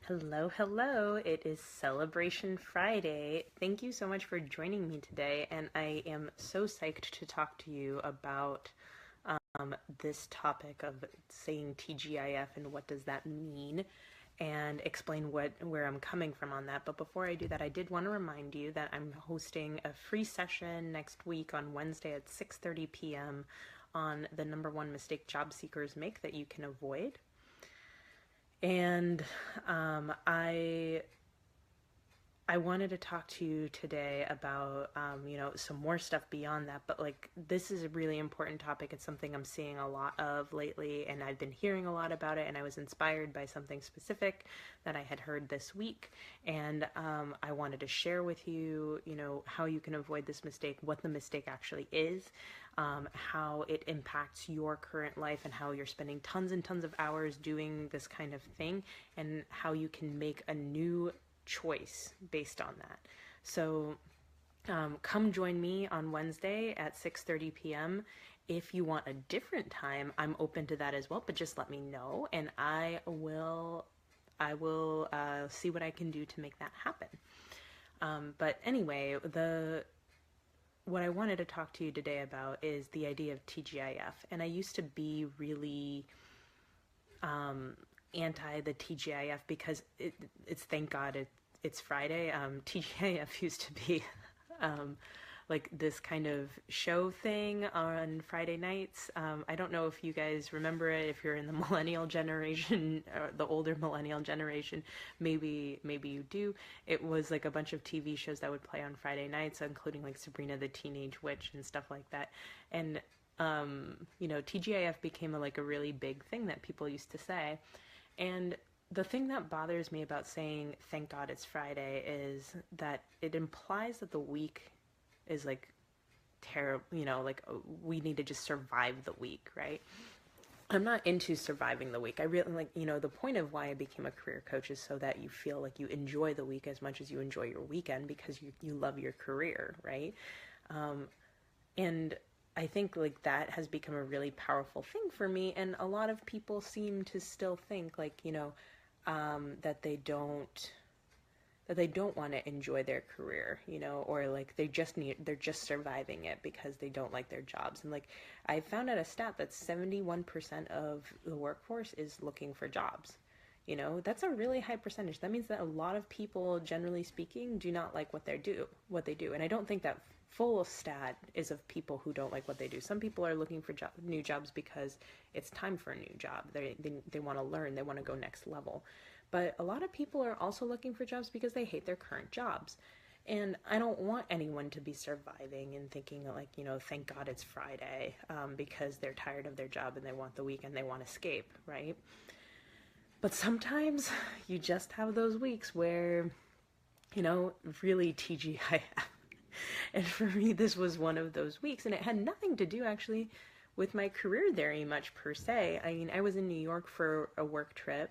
Hello, hello. It is Celebration Friday. Thank you so much for joining me today, and I am so psyched to talk to you about this topic of saying TGIF and what does that mean, and explain where I'm coming from on that. But before I do that, I did want to remind you that I'm hosting a free session next week on Wednesday at 6:30 p.m. on the number one mistake job seekers make that you can avoid. And I wanted to talk to you today about some more stuff beyond that, but like this is a really important topic. It's something I'm seeing a lot of lately, and I've been hearing a lot about it, and I was inspired by something specific that I had heard this week, and I wanted to share with you, how you can avoid this mistake, what the mistake actually is, how it impacts your current life, and how you're spending tons and tons of hours doing this kind of thing, and how you can make a new choice based on that. So come join me on Wednesday at 6:30 p.m. If you want a different time, I'm open to that as well, but just let me know, and I will see what I can do to make that happen. But anyway, what I wanted to talk to you today about is the idea of TGIF. And I used to be really anti the TGIF because it's thank God it's Friday. TGIF used to be like this kind of show thing on Friday nights. I don't know if you guys remember it, if you're in the millennial generation, or the older millennial generation, maybe you do. It was like a bunch of TV shows that would play on Friday nights, including like Sabrina the Teenage Witch and stuff like that. And TGIF became a really big thing that people used to say. And the thing that bothers me about saying thank God it's Friday is that it implies that the week is like terrible, we need to just survive the week, right? I'm not into surviving the week. I really the point of why I became a career coach is so that you feel like you enjoy the week as much as you enjoy your weekend, because you love your career, right? And I think that has become a really powerful thing for me, and a lot of people seem to still think that they don't want to enjoy their career, or they're just surviving it because they don't like their jobs. And I found out a stat that 71% of the workforce is looking for jobs. That's a really high percentage. That means that a lot of people, generally speaking, do not like what they do. And I don't think that full stat is of people who don't like what they do. Some people are looking for new jobs because it's time for a new job. They want to learn. They want to go next level. But a lot of people are also looking for jobs because they hate their current jobs. And I don't want anyone to be surviving and thinking thank God it's Friday, because they're tired of their job and they want the weekend, they want to escape, right? But sometimes you just have those weeks where, really TGIF. And for me, this was one of those weeks, and it had nothing to do actually with my career very much per se. I mean, I was in New York for a work trip.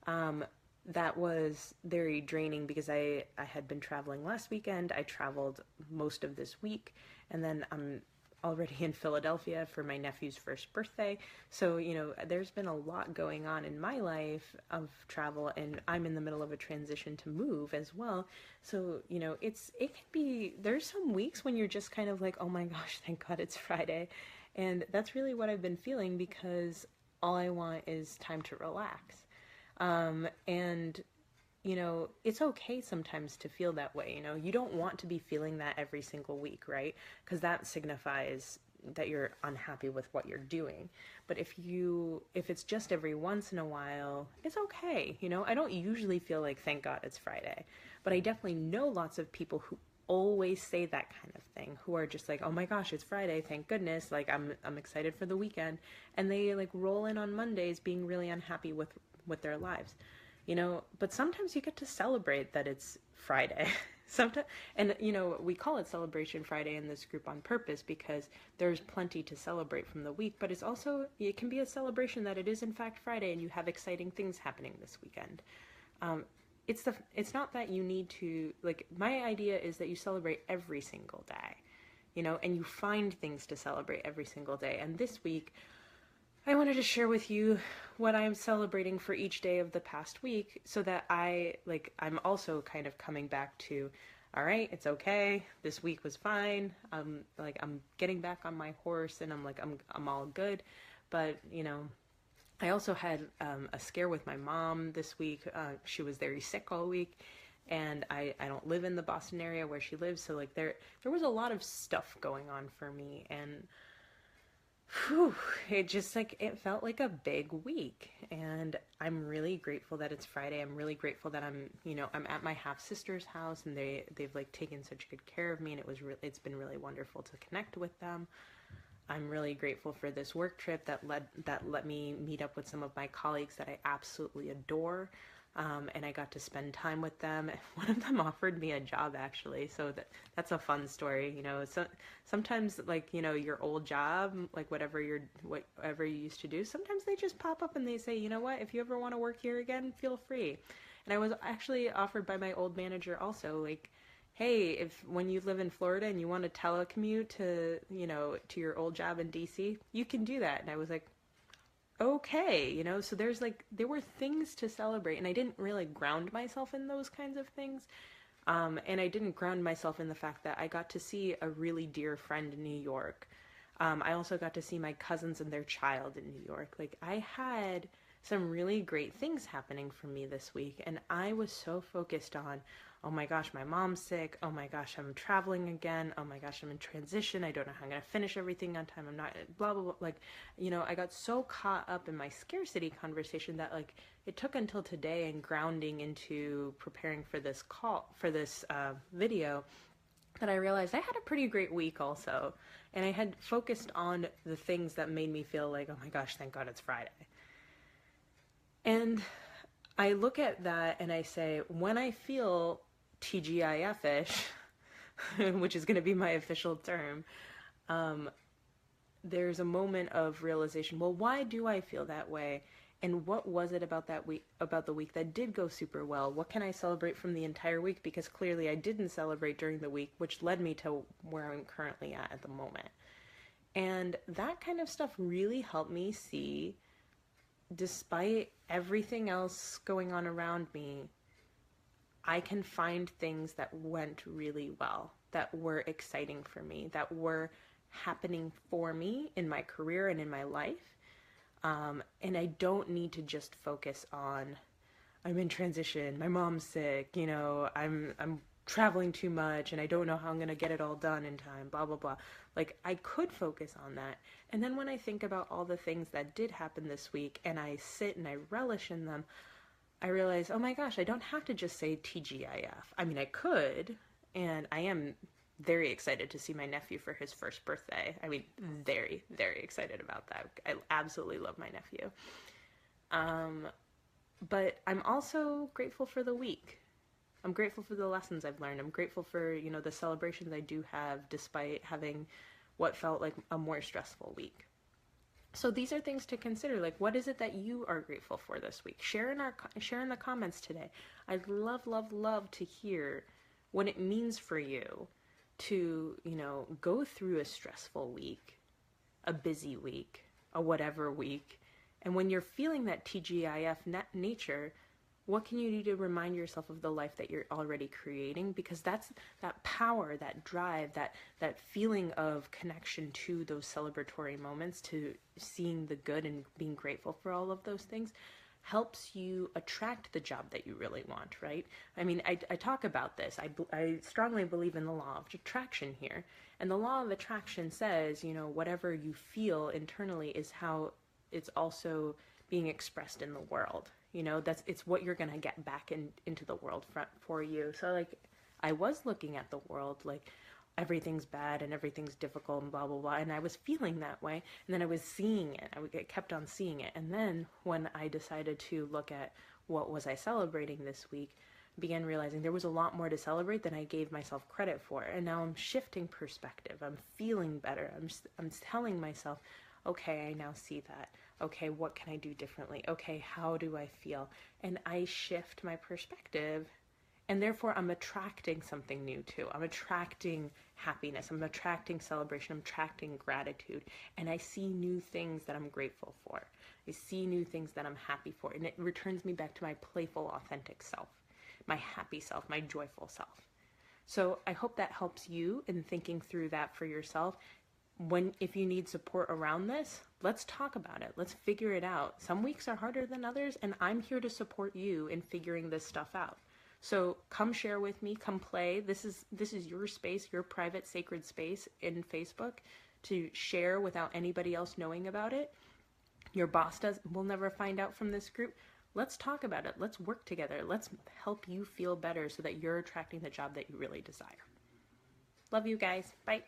That was very draining because I had been traveling last weekend. I traveled most of this week, and then I'm already in Philadelphia for my nephew's first birthday. So, there's been a lot going on in my life of travel, and I'm in the middle of a transition to move as well. So, it can be, there's some weeks when you're just kind of like, oh my gosh, thank God it's Friday. And that's really what I've been feeling, because all I want is time to relax. And it's okay sometimes to feel that way. You don't want to be feeling that every single week, right? Because that signifies that you're unhappy with what you're doing. But if it's just every once in a while, it's okay. I don't usually feel like thank God it's Friday, but I definitely know lots of people who always say that kind of thing, who are just like, oh my gosh, it's Friday, thank goodness, I'm excited for the weekend, and they roll in on Mondays being really unhappy with their lives. But sometimes you get to celebrate that it's Friday. Sometimes, and we call it Celebration Friday in this group on purpose because there's plenty to celebrate from the week, but it can be a celebration that it is in fact Friday and you have exciting things happening this weekend. It's not that you need to, my idea is that you celebrate every single day, and you find things to celebrate every single day. And this week, I wanted to share with you what I'm celebrating for each day of the past week so that I'm also kind of coming back to, all right, it's okay. This week was fine. I'm getting back on my horse and I'm all good. But, I also had a scare with my mom this week. She was very sick all week, and I don't live in the Boston area where she lives, so like there was a lot of stuff going on for me, and whew, it just like it felt like a big week. And I'm really grateful that it's Friday. I'm really grateful that I'm at my half sister's house, and they've like taken such good care of me, and it's been really wonderful to connect with them. I'm really grateful for this work trip that let me meet up with some of my colleagues that I absolutely adore. And I got to spend time with them. One of them offered me a job, actually, so that's a fun story. So sometimes, like, your old job, like whatever you used to do, sometimes they just pop up and they say, you know what, if you ever want to work here again, feel free. And I was actually offered by my old manager also, like, hey, if when you live in Florida and you want to telecommute to your old job in DC, you can do that. And I was like, okay, so there were things to celebrate, and I didn't really ground myself in those kinds of things. And I didn't ground myself in the fact that I got to see a really dear friend in New York. I also got to see my cousins and their child in New York. Like, I had some really great things happening for me this week, and I was so focused on, oh my gosh, my mom's sick. Oh my gosh, I'm traveling again. Oh my gosh, I'm in transition. I don't know how I'm going to finish everything on time. I'm not, blah, blah, blah. Like, I got so caught up in my scarcity conversation that, like, it took until today and grounding into preparing for this video, that I realized I had a pretty great week also. And I had focused on the things that made me feel like, oh my gosh, thank God it's Friday. And I look at that and I say, when I feel TGIF-ish, which is going to be my official term, there's a moment of realization, well, why do I feel that way? And what was it about the week that did go super well? What can I celebrate from the entire week? Because clearly I didn't celebrate during the week, which led me to where I'm currently at the moment. And that kind of stuff really helped me see, despite everything else going on around me, I can find things that went really well, that were exciting for me, that were happening for me in my career and in my life. And I don't need to just focus on, I'm in transition, my mom's sick, I'm traveling too much and I don't know how I'm going to get it all done in time, blah, blah, blah. Like, I could focus on that. And then when I think about all the things that did happen this week and I sit and I relish in them, I realize, oh my gosh, I don't have to just say TGIF. I mean, I could, and I am very excited to see my nephew for his first birthday. I mean, very, very excited about that. I absolutely love my nephew. But I'm also grateful for the week. I'm grateful for the lessons I've learned. I'm grateful for, the celebrations I do have despite having what felt like a more stressful week. So these are things to consider. Like, what is it that you are grateful for this week? Share in the comments today. I'd love, love, love to hear what it means for you to, go through a stressful week, a busy week, a whatever week. And when you're feeling that TGIF nature, what can you do to remind yourself of the life that you're already creating? Because that's that power, that drive, that feeling of connection to those celebratory moments, to seeing the good and being grateful for all of those things, helps you attract the job that you really want, right? I mean, I talk about this. I strongly believe in the law of attraction here. And the law of attraction says, whatever you feel internally is how it's also being expressed in the world. It's what you're going to get back into the world for you. So, like, I was looking at the world like everything's bad and everything's difficult and blah, blah, blah. And I was feeling that way. And then I was seeing it. I kept on seeing it. And then when I decided to look at what was I celebrating this week, I began realizing there was a lot more to celebrate than I gave myself credit for. And now I'm shifting perspective. I'm feeling better. I'm telling myself, okay, I now see that. Okay, what can I do differently? Okay, how do I feel? And I shift my perspective, And therefore, I'm attracting something new too. I'm attracting happiness. I'm attracting celebration. I'm attracting gratitude. And I see new things that I'm grateful for. I see new things that I'm happy for. And it returns me back to my playful, authentic self, my happy self, my joyful self. So I hope that helps you in thinking through that for yourself. If you need support around this, let's talk about it. Let's figure it out. Some weeks are harder than others, and I'm here to support you in figuring this stuff out. So come share with me, come play. This is your space, your private sacred space in Facebook to share without anybody else knowing about it. Your boss will never find out from this group. Let's talk about it. Let's work together. Let's help you feel better so that you're attracting the job that you really desire. Love you guys. Bye.